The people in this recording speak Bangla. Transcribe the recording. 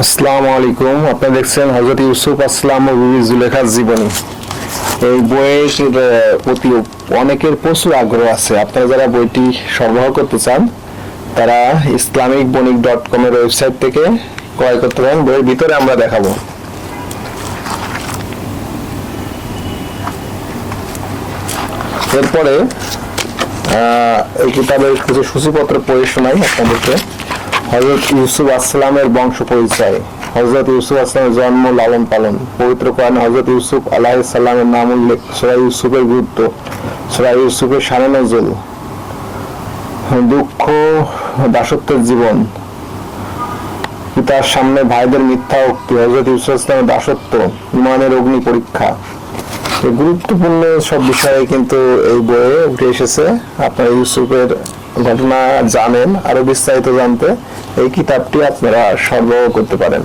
আসসালামু আলাইকুম। আপনারা দেখছেন হযরত ইউসুফ আসলাম ও বিবি জুলেখার জীবনী। এই বইয়ের প্রতি অনেকের প্রচুর আগ্রহ আছে। আপনারা যারা বইটি সরবরাহ করতে চান তারা islamicbonic.com এর ওয়েবসাইট থেকে ক্রয় করতে পারেন। বইয়ের ভিতরে আমরা দেখাবো। এরপরে এই কিতাবের কিছু সূচিপত্র পড়ে শোনাই আপনাদেরকে। হযরত ইউসুফ আসলামের বংশ পরিচয়। হযরত ইউসুফ আসলামের জন্ম, লালন পালন। পবিত্র কোরআনে হযরত ইউসুফ আলাইহিস সালামের নাম উল্লেখ। সূরা ইউসুফের গুরুত্ব। সূরা ইউসুফের শানে নজুল। দুঃখ, দাসত্বের জীবন। পিতার সামনে ভাইদের মিথ্যা উক্তি। হযরত ইউসুফ আসলামের দাসত্ব, ইমানের অগ্নি পরীক্ষা। গুরুত্বপূর্ণ সব বিষয়ে কিন্তু এই বইয়ে উঠে এসেছে। আপনারা ইউসুফের ঘটনা জানেন, আরো বিস্তারিত জানতে এই কিতাবটি আপনারা সরবরাহ করতে পারেন।